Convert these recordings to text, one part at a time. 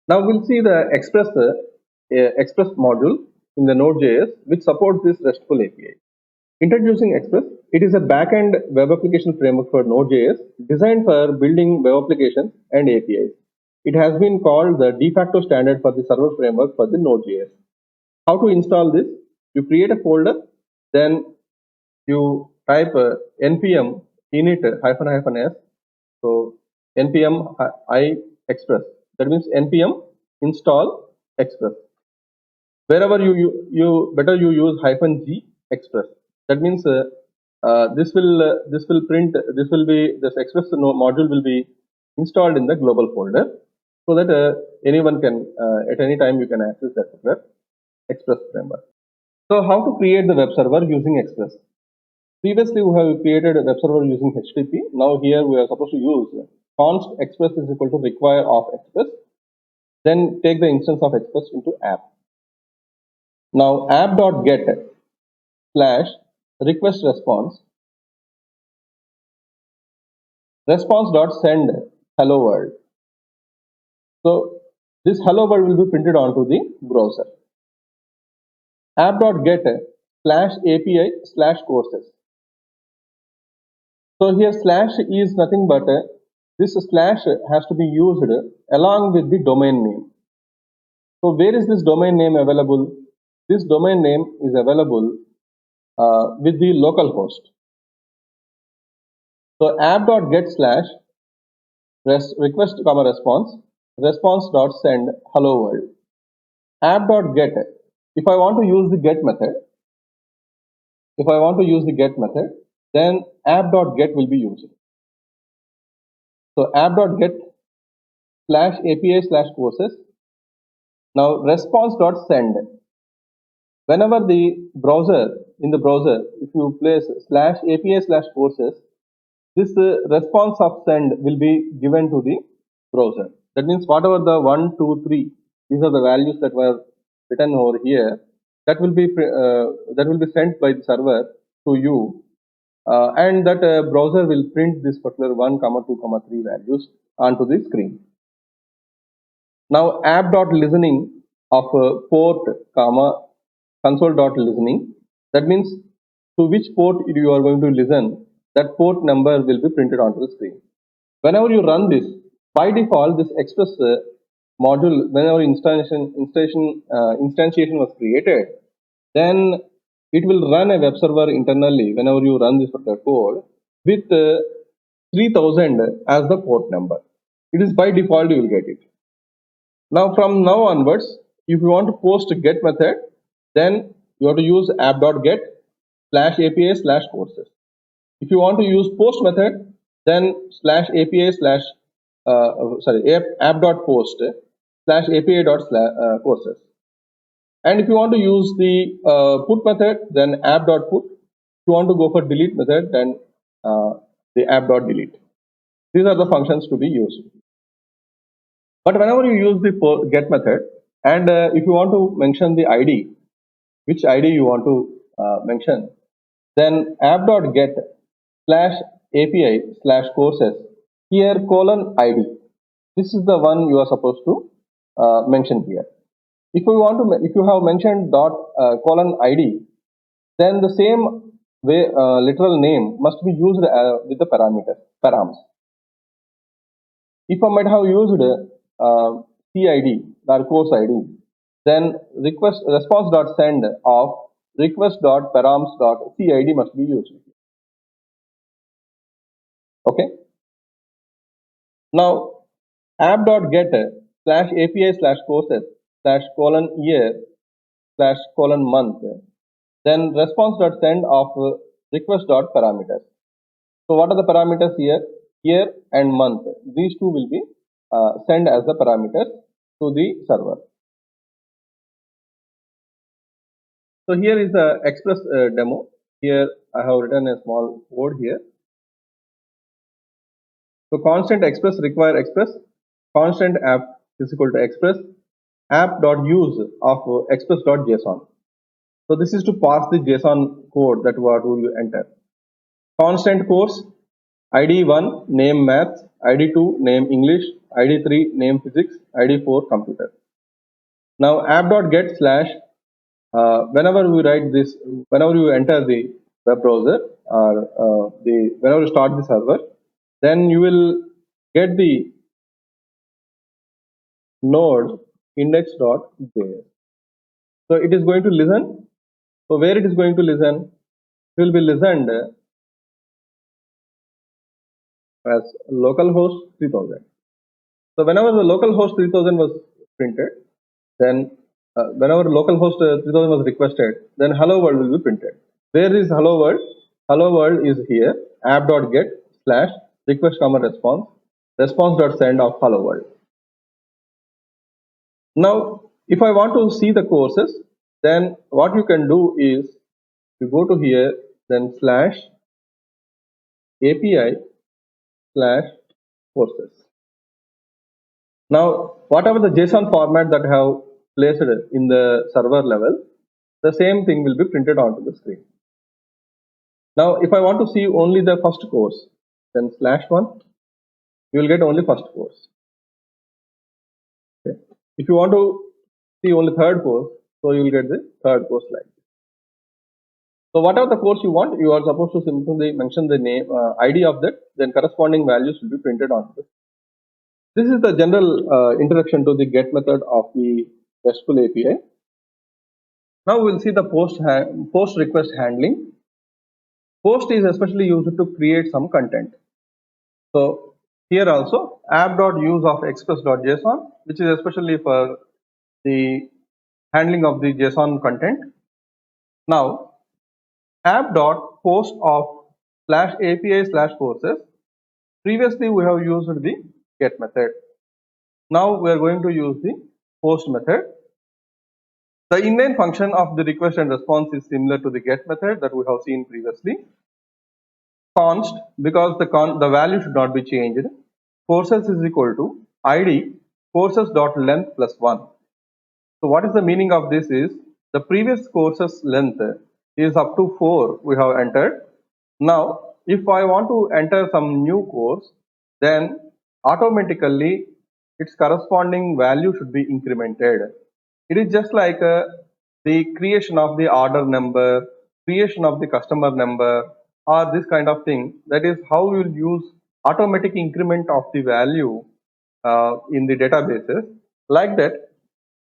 Now we'll see the Express module in the Node.js, which supports this RESTful API. Introducing Express, it is a back-end web application framework for Node.js designed for building web applications and APIs. It has been called the de facto standard for the server framework for the Node.js. How to install this? You create a folder, then you type npm init -s. So npm I express. That means npm install express. Wherever you better you use -g express. That means this will print, this express module will be installed in the global folder, so that anyone can at any time you can access that particular express framework. So how to create the web server using express? Previously we have created a web server using HTTP. Now here we are supposed to use const express is equal to require of express, then take the instance of express into app. Now app.get / request response.send hello world. So this hello world will be printed onto the browser. App.get /API /courses. So here slash is nothing but this slash has to be used along with the domain name. So where is this domain name available? This domain name is available with the local host. So app.get / request response.send hello world. App.get, if I want to use the get method, then app.get will be used. So app.get /API /courses. Now response.send. Whenever the browser, if you place /API /courses, this response of send will be given to the browser. That means whatever the 1, 2, 3, these are the values that were written over here, that will be sent by the server to you, and that browser will print this particular 1, 2, 3 values onto the screen. Now app.listening of port console.listening, that means to which port you are going to listen, that port number will be printed onto the screen. Whenever you run this, by default this express module, whenever instantiation was created, then it will run a web server internally whenever you run this particular code with 3000 as the port number. It is by default, you will get it. Now from now onwards, if you want to post a get method, then you have to use app.get /API /courses. If you want to use post method, then /API app.post /API.courses. And if you want to use the put method, then app.put. If you want to go for delete method, then the app.delete. These are the functions to be used. But whenever you use the get method, and if you want to mention the ID, which ID you want to mention, then app.get /API /courses, here :ID. This is the one you are supposed to mention here. If you have mentioned :ID, then the same way literal name must be used with the params. If I might have used CID or course ID, then response.send of request.params.cid must be used. Okay. Now app.get /API /courses /year /month, then response.send of request.parameters. So what are the parameters here? Year and month. These two will be sent as the parameters to the server. So here is the Express demo. Here I have written a small code here. So constant express require express, constant app is equal to express, app.use of express.json. So this is to pass the JSON code that what will you enter. Constant course, ID1 name math, ID2 name English, ID3 name physics, ID4 computer. Now app.get slash, whenever we write this, whenever you enter the web browser or whenever you start the server, then you will get the node index.js. So it is going to listen. So where it is going to listen? It will be listened as localhost 3000. So whenever the localhost 3000 was printed, then whenever localhost 3000 was requested, then hello world will be printed. Where is hello world? Hello world is here, app.get slash request comma response, response.send of hello world. Now, if I want to see the courses, then what you can do is you go to here, then slash API slash courses. Now, whatever the JSON format that I have placed in the server level, the same thing will be printed onto the screen. Now, if I want to see only the first course, then slash 1, you will get only first course. Okay. If you want to see only third course, so you will get the third course like this. So whatever the course you want, you are supposed to simply mention the name, ID of that, then corresponding values will be printed onto this. This is the general introduction to the GET method of the RESTful API. Now we will see the post request handling. Post is especially used to create some content. So here also app.use of express.json, which is especially for the handling of the JSON content. Now app.post of slash API slash courses. Previously we have used the GET method. Now we are going to use the post method. The inline function of the request and response is similar to the GET method that we have seen previously. Const, because the value should not be changed. Courses is equal to ID courses.length plus 1. So what is the meaning of this is the previous courses length is up to 4 we have entered. Now if I want to enter some new course, then automatically its corresponding value should be incremented. It is just like the creation of the order number, creation of the customer number, or this kind of thing. That is how we will use automatic increment of the value in the databases. Like that,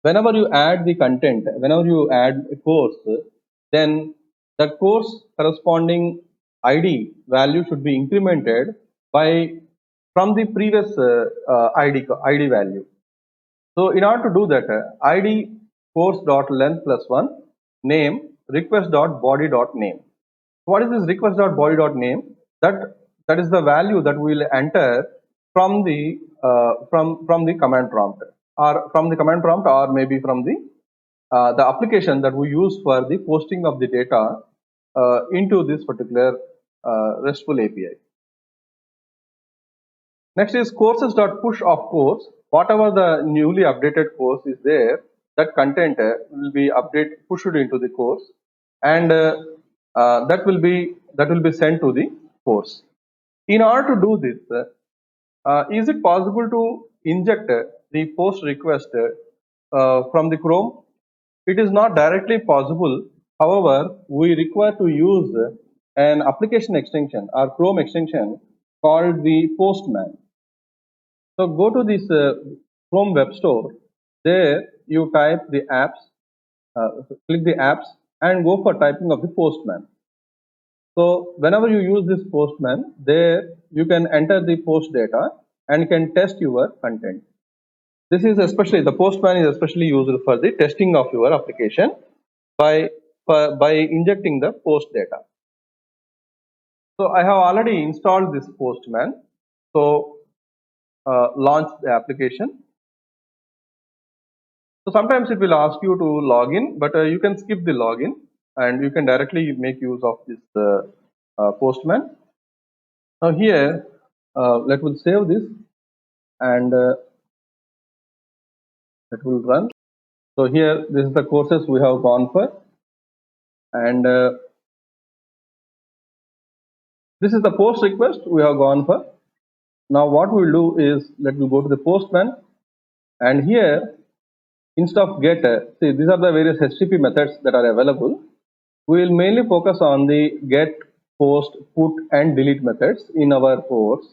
whenever you add the content, whenever you add a course, then the course corresponding ID value should be incremented from the previous ID value. So in order to do that, ID course.length plus 1 name request.body.name. What is this request.body.name? That is the value that we will enter from the command prompt, or maybe from the application that we use for the posting of the data into this particular RESTful API. Next is courses.push of course. Whatever the newly updated course is there, that content will be pushed into the course, and that will be sent to the course. In order to do this, is it possible to inject the post request from the Chrome? It is not directly possible. However, we require to use an application extension or Chrome extension called the Postman. So go to this Chrome Web Store. There you type the apps, click the apps, and go for typing of the Postman. So whenever you use this Postman, there you can enter the post data and can test your content. This is especially, the Postman is especially used for the testing of your application by injecting the post data. So I have already installed this Postman. So launch the application. So sometimes it will ask you to log in, but you can skip the login and you can directly make use of this Postman. Now here, let us save this and it will run. So here, this is the courses we have gone for, and this is the post request we have gone for. Now what we'll do is, let me go to the Postman, and here instead of get, see, these are the various HTTP methods that are available. We will mainly focus on the get, post, put, and delete methods in our course.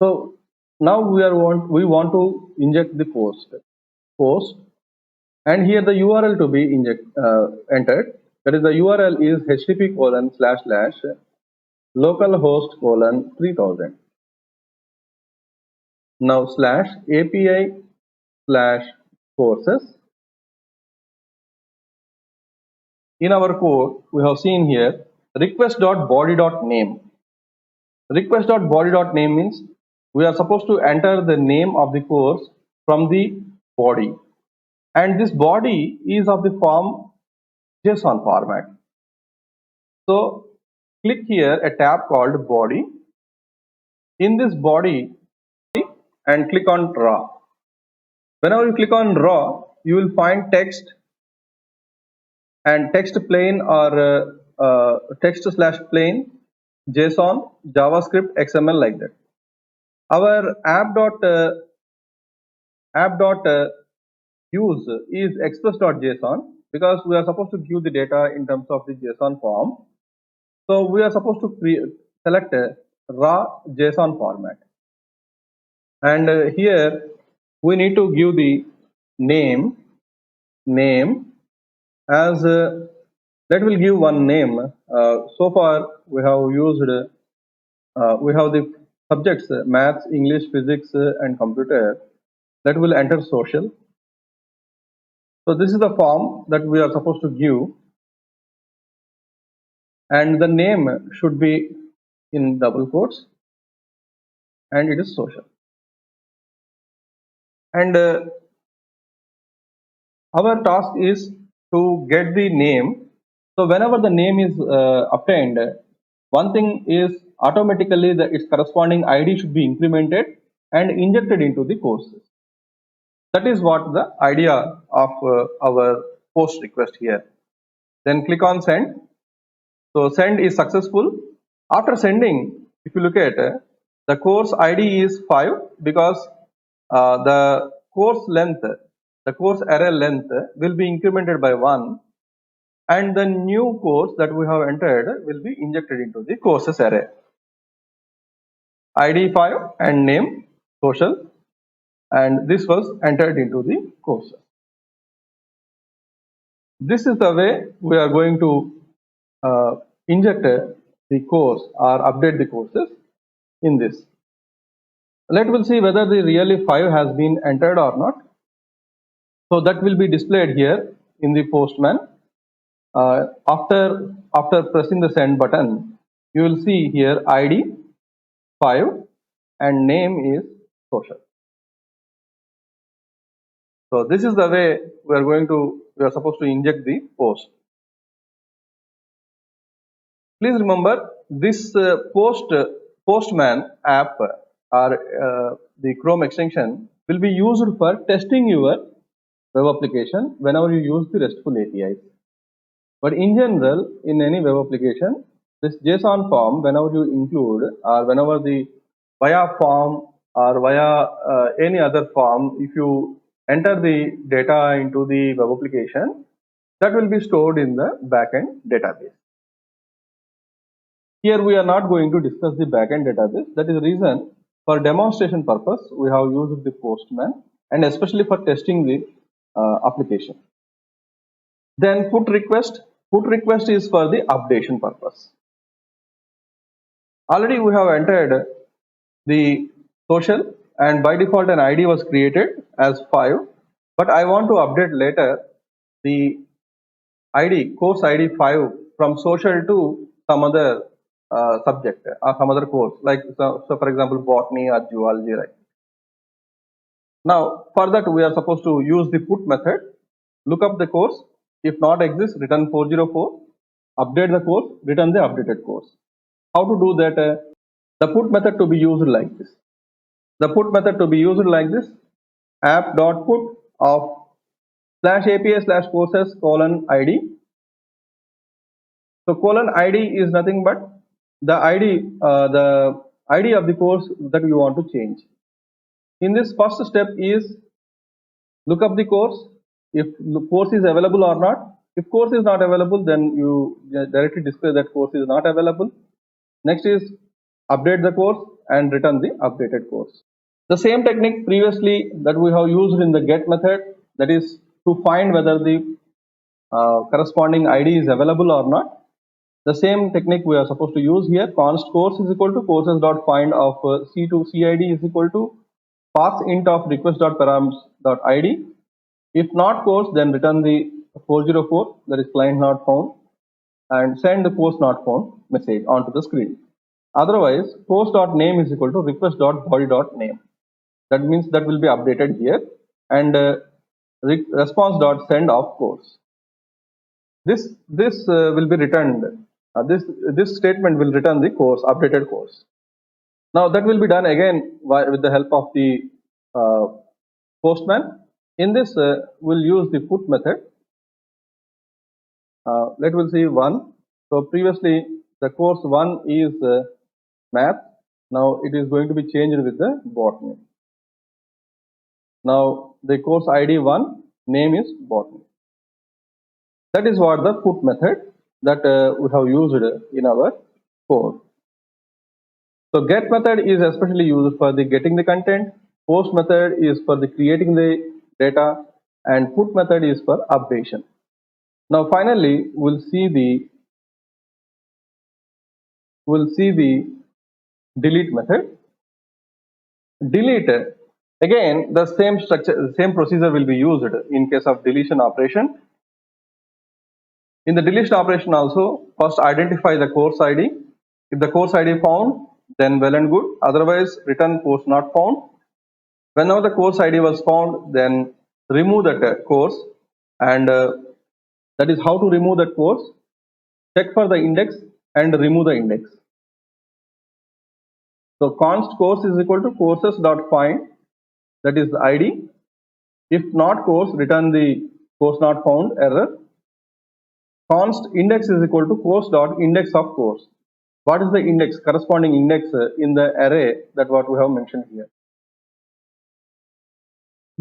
So now we want to inject the post, and here the URL to be entered. That is, the URL is http://localhost:3000. Now /API/courses. In our code, we have seen here request.body.name. Request.body.name means we are supposed to enter the name of the course from the body, and this body is of the form JSON format. So click here a tab called body. In this body, and click on raw. Whenever you click on raw, you will find text and text plain or text/plain, JSON, JavaScript, XML, like that. Our app.use is express.json because we are supposed to give the data in terms of the JSON form. So we are supposed to select a raw JSON format, and here we need to give the name as that will give one name. So far we have used we have the subjects maths, English, physics, and computer. That will enter social. So this is the form that we are supposed to give, and the name should be in double quotes, and it is social. And our task is to get the name. So whenever the name is obtained, one thing is automatically its corresponding ID should be incremented and injected into the courses. That is what the idea of our post request here. Then click on send. So send is successful. After sending, if you look at the course ID is 5 because the course length, the course array length will be incremented by 1, and the new course that we have entered will be injected into the courses array. ID 5 and name social, and this was entered into the courses. This is the way we are going to inject the course or update the courses in this. Let us see whether the really 5 has been entered or not. So that will be displayed here in the Postman. After pressing the send button, you will see here ID 5 and name is social. So this is the way we are supposed to inject the post. Please remember this Postman app or the Chrome extension will be used for testing your web application whenever you use the RESTful APIs. But in general, in any web application, this JSON form, whenever you include or whenever the via form or via any other form, if you enter the data into the web application, that will be stored in the backend database. Here we are not going to discuss the backend database. That is the reason, for demonstration purpose, we have used the Postman, and especially for testing the application. Then put request. Put request is for the updation purpose. Already we have entered the social, and by default an ID was created as 5, but I want to update later the ID, course ID 5 from social to some other subject or some other course, like so for example botany or zoology, right? Now for that we are supposed to use the put method, look up the course, if not exists return 404, update the course, return the updated course. How to do that? The put method to be used like this. The put method to be used like this: app.put of /API/courses :id. So : id is nothing but the ID, the ID of the course that you want to change. In this first step is look up the course, if the course is available or not. If course is not available, then you directly display that course is not available. Next is update the course and return the updated course. The same technique previously that we have used in the get method, that is to find whether the corresponding ID is available or not. The same technique we are supposed to use here. Const course is equal to courses.find of C2 CID is equal to pass int of request.params.id. If not course, then return the 404, that is client not found, and send the course not found message onto the screen. Otherwise, course.name is equal to request.body.name. That means that will be updated here, and response.send of course. This will be returned. This statement will return the course, updated course. Now that will be done again with the help of the Postman. In this, we'll use the put method. Let us see one. So previously the course 1 is math. Now it is going to be changed with the botany. Now the course ID 1 name is botany. That is what the put method that we have used in our code. So get method is especially used for the getting the content. Post method is for the creating the data, and put method is for updation. Now finally we'll see the delete method. Delete, again the same structure, the same procedure will be used in case of deletion operation. In the deletion operation also, first identify the course ID. If the course ID found, then well and good. Otherwise, return course not found. Whenever the course ID was found, then remove that course, and that is how to remove that course. Check for the index and remove the index. So const course is equal to courses.find, that is the ID. If not course, return the course not found error. Const index is equal to course.index of course. What is the index, corresponding index in the array that what we have mentioned here.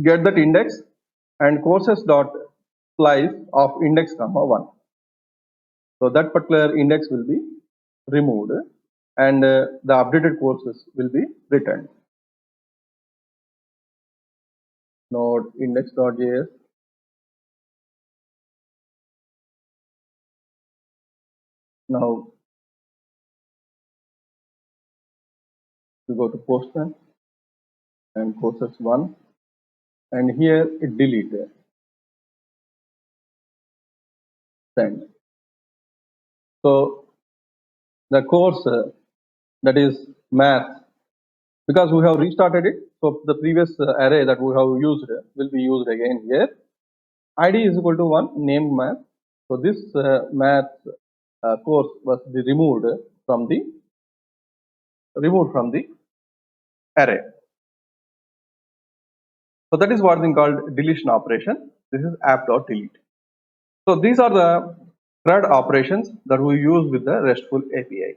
Get that index and courses.slice of index comma 1. So that particular index will be removed, and the updated courses will be returned. Node index.js. Now we go to Postman and courses 1, and here it delete, send. So the course that is math, because we have restarted it, so the previous array that we have used will be used again here. ID is equal to 1, name math. So this math course was removed from the array. So that is what is called deletion operation. This is app.delete. So these are the CRUD operations that we use with the RESTful API.